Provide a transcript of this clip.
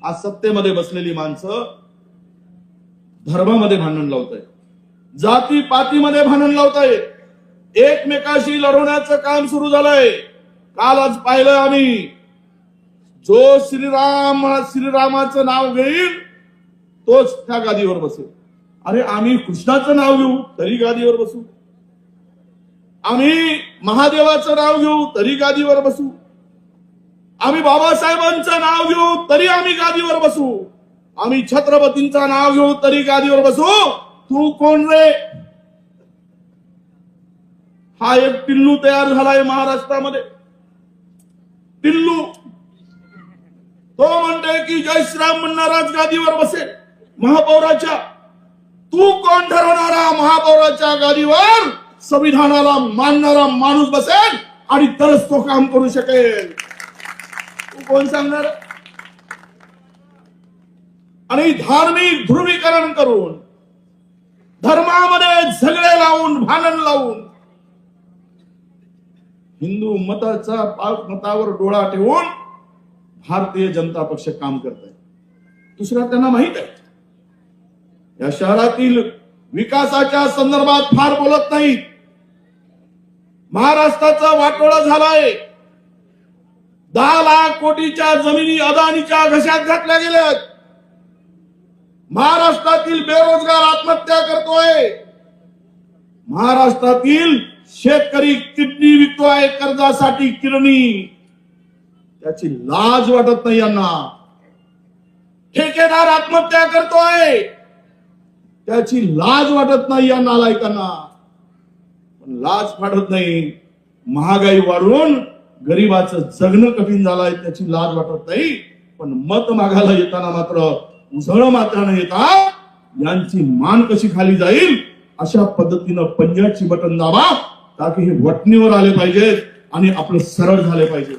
आज सत्तेमध्ये बसलेली माणसं धर्मामध्ये भांडण लावतायत, जाती पातीमध्ये भांडण लावतायत, एकमेकाशी लढवण्याचं काम सुरू झालंय. काल आज पाहिलं आम्ही, जो श्रीरामाचं नाव घेईल तोच त्या गादीवर बसेल. अरे आम्ही कृष्णाचं नाव घेऊ तरी गादीवर बसू, आम्ही महादेवाचं नाव घेऊ तरी गादीवर बसू, आम्ही बाबासाहेबांचं नाव घेऊ तरी आम्ही गादीवर बसू, आम्ही छत्रपतींचं नाव घेऊ तरी गादीवर बसू. तू कोण रे? हा एक टिल्लू तयार झालाय महाराष्ट्रामध्ये. टिल्लू तो म्हणतोय की जय श्रीराम म्हणणाराच गादीवर बसेल महापौराच्या. तू कोण ठरवणारा महापौराच्या गादीवर संविधानाला मानणारा माणूस बसेल आणि तरच तो काम करू शकेल? तू कोण सांगणार? आणि धार्मिक ध्रुवीकरण करून, धर्मामध्ये झगडे लावून, भांडण लावून, हिंदू मताचा पालकमतावर डोळा ठेवून भारतीय जनता पक्ष काम करत आहे. दुसरा त्यांना माहित आहे, या शहरातील विकासाच्या संदर्भात फार बोलत नाही. महाराष्ट्राचा वाटोळा झालाय. 10 लाख कोटीच्या जमिनी अदानीच्या घशात घातल्या गेल्यात. महाराष्ट्रातील बेरोजगार आत्महत्या करतोय. महाराष्ट्रातील शेतकरी किडनी विकतोय कर्जासाठी किरणी. त्याची लाज वाटत नाही यांना. ठेकेदार आत्महत्या करतोय, त्याची लाज वाटत नाही या नालायकांना. पण लाज वाटत नाही. महागाई वाढून गरीबाचं जगणं कठीण झालंय, त्याची लाज वाटत नाही. पण मत मागायला येताना मात्र उझळ मात्राने येतात. यांची मान कशी खाली जाईल अशा पद्धतीनं पंजाची बटन दाबा, ताकि हे वटणीवर आले पाहिजेत आणि आपलं सरळ झाले पाहिजे.